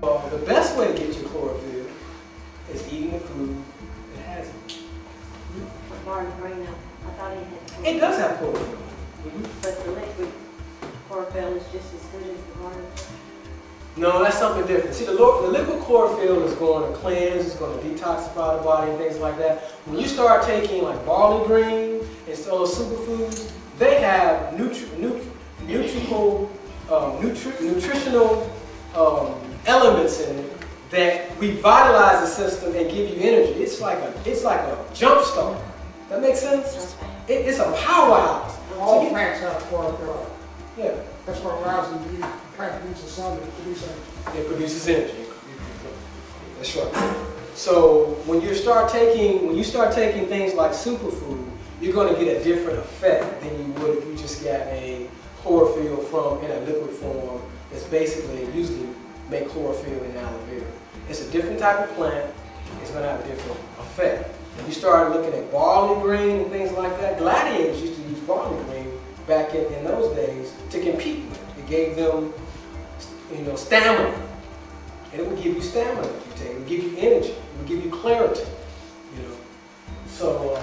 The best way to get your chlorophyll is eating the food that has it. Barley grain, I thought it had chlorophyll. It does have chlorophyll. But the liquid chlorophyll is just as good as the barley. No, that's something different. See, the liquid chlorophyll is going to cleanse, it's going to detoxify the body and things like that. When you start taking like barley green and those superfoods, they have nutritional elements in it that revitalize the system and give you energy. It's like a jump start. That makes sense? It's a powerhouse. All plants have chlorophyll. Yeah. That's what allows them to eat. Plant produces sun to produce energy. It produces energy. That's right. So when you start taking things like superfood, you're going to get a different effect than you would if you just got a chlorophyll in a liquid form. That's basically usually make chlorophyll in aloe vera. It's a different type of plant. It's going to have a different effect. When you start looking at barley green and things like that, gladiators used to use barley green back in those days to compete with. It gave them, stamina. And it would give you stamina if you take it. It would give you energy. It would give you clarity. So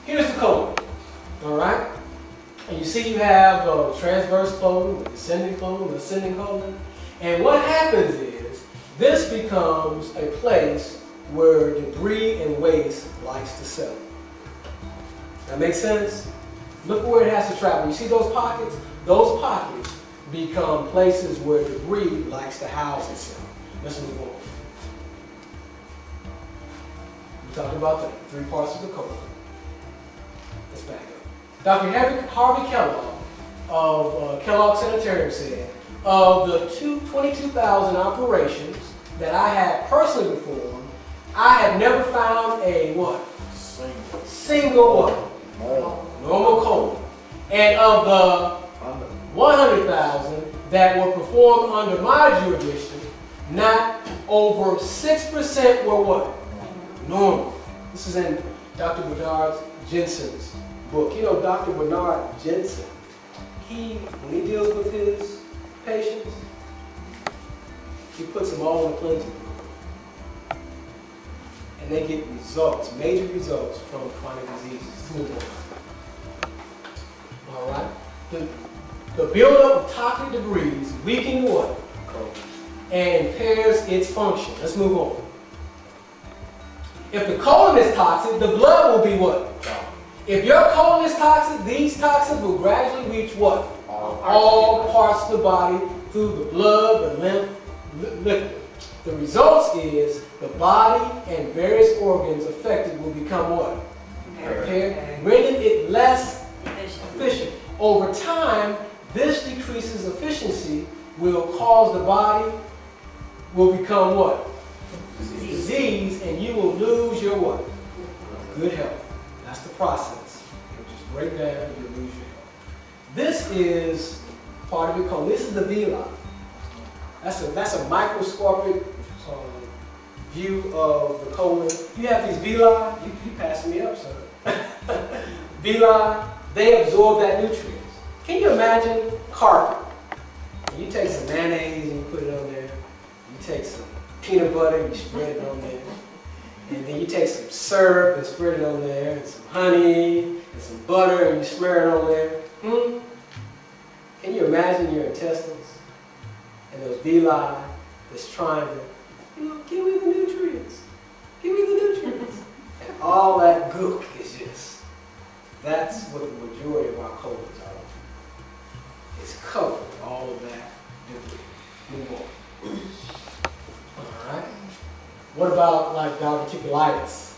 here's the colon. All right. And you see you have transverse colon, descending colon, ascending colon. And what happens is this becomes a place where debris and waste likes to settle. That makes sense? Look where it has to travel. You see those pockets? Those pockets become places where debris likes to house itself. Let's move on. We talked about the 3 parts of the colon. Let's back up. Dr. Harvey Kellogg of Kellogg Sanitarium said, of the 22,000 operations that I have personally performed, I have never found a what? Single what? Normal colon. And of the 100,000 that were performed under my jurisdiction, not over 6% were what? Normal. This is in Dr. Bernard Jensen's book. You know, Dr. Bernard Jensen, when he deals with his patients, he puts them all in a cleansing program. And they get results, major results from chronic diseases. All right? The buildup of toxic debris weakens what? And impairs its function. Let's move on. If the colon is toxic, the blood will be what? If your colon is toxic, these toxins will gradually reach what? All parts of the body through the blood, the lymph, liquid. The results is the body and various organs affected will become what? Impaired, rendering it less efficient. Over time, this decreases efficiency will cause the body will become what? Disease, and you will lose your what? Good health. That's the process. You'll just break down and you'll lose your health. This is part of the colon. This is the villi. That's a microscopic view of the colon. You have these villi. You pass me up, sir. Villi, they absorb that nutrients. Can you imagine carpet? You take some mayonnaise and you put it on there. You take some peanut butter and you spread it on there. And then you take some syrup and spread it on there, and some honey and some butter and you smear it on there. Can you imagine your intestines and those villi that's trying to, give me the nutrients. Give me the nutrients. And all that gook is just, that's what the majority of our colons are. It's covered with all of that debris. Move on. All right. What about like diverticulitis?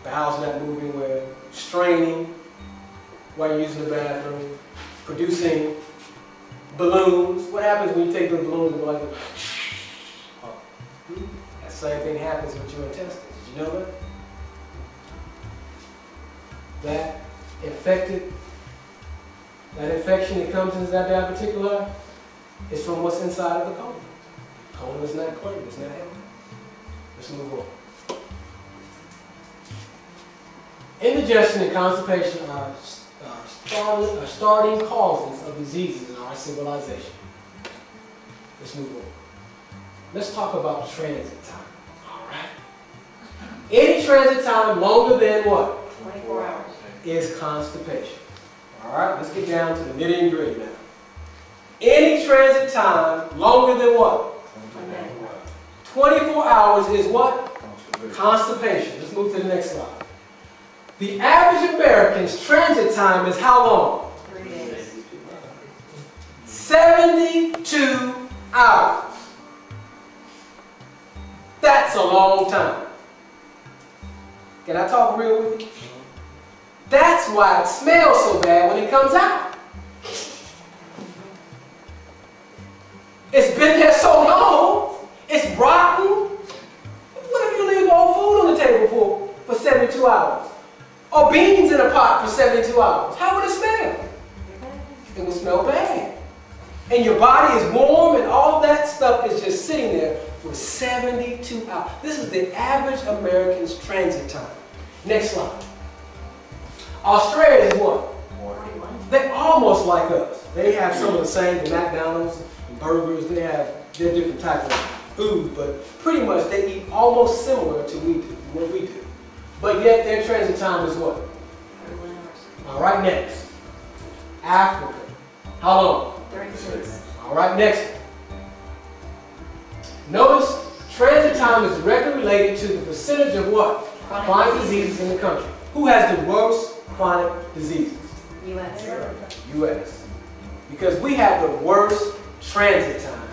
Bowels not moving well, straining while you're using the bathroom, producing balloons. What happens when you take those balloons and go like this? That same thing happens with your intestines. Did you know that? That infection that comes into that diverticular is from what's inside of the colon. The colon is not clean, it's not healthy. Let's move on. Indigestion and constipation are starting causes of diseases in our civilization. Let's move on. Let's talk about transit time. All right. Any transit time longer than what? 24 hours. Is constipation. All right. Let's get down to the nitty and gritty now. Any transit time longer than what? 24 hours is what? Constipation. Let's move to the next slide. The average American's transit time is how long? 3 days. 72 hours. That's a long time. Can I talk real with you? That's why it smells so bad when it comes out. It's been there so long, it's rotten. What if you leave all food on the table for 72 hours? Or beans in a pot for 72 hours? How would it smell? It would smell bad. And your body is warm and all that stuff is just sitting there for 72 hours. This is the average American's transit time. Next slide. Australia is what? 41. They're almost like us. They have some of the same, the McDonald's, and burgers, they're different types of food, but pretty much they eat almost similar to what we do. But yet their transit time is what? 31 hours. All right, next. Africa. How long? 36. All right, next. Notice transit time is directly related to the percentage of what? Chronic diseases in the country. Who has the worst chronic diseases? U.S. U.S. Because we have the worst transit time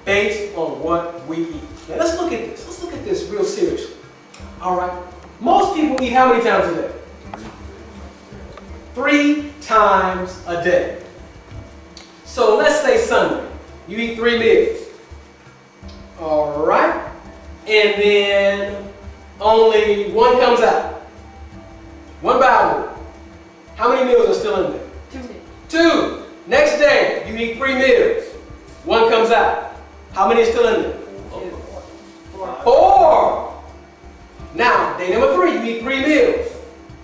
based on what we eat. Now let's look at this. Let's look at this real seriously. All right. Most people eat how many times a day? 3 times a day. So let's say Sunday. You eat 3 meals. All right. And then only 1 comes out. 1 bowel. How many meals are still in there? 2. Next day, you eat 3 meals. 1 comes out. How many is still in there? 4. Now, day number 3, you eat 3 meals.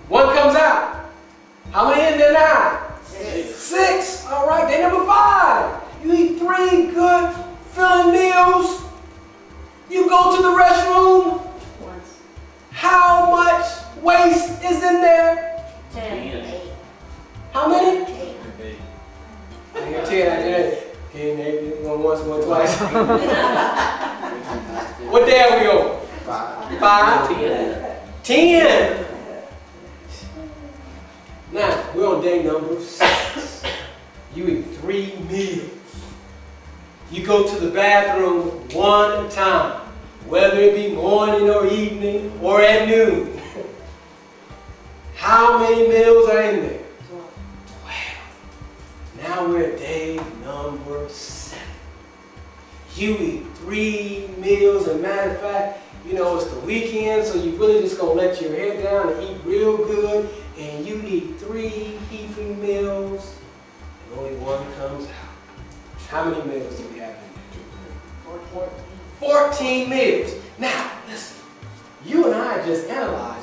1 comes out. How many in there now? 6. All right, day number 5. You eat 3 good, filling meals. You go to the restroom. Once. How much waste is in there? 10. How many? 8. I hear 10, I did 10, 1 once, 1 twice. What day are we on? 5. 10. Now, we're on day number 6. You eat 3 meals. You go to the bathroom 1 time, whether it be morning or evening or at noon. How many meals are in there? 12. Now we're at day number 7. You eat 3 meals, and matter of fact, you know, it's the weekend, so you really just gonna let your head down and eat real good, and you eat 3 heaping meals, and only 1 comes out. How many meals do we have in there? 14 meals. Now, listen, you and I just analyzed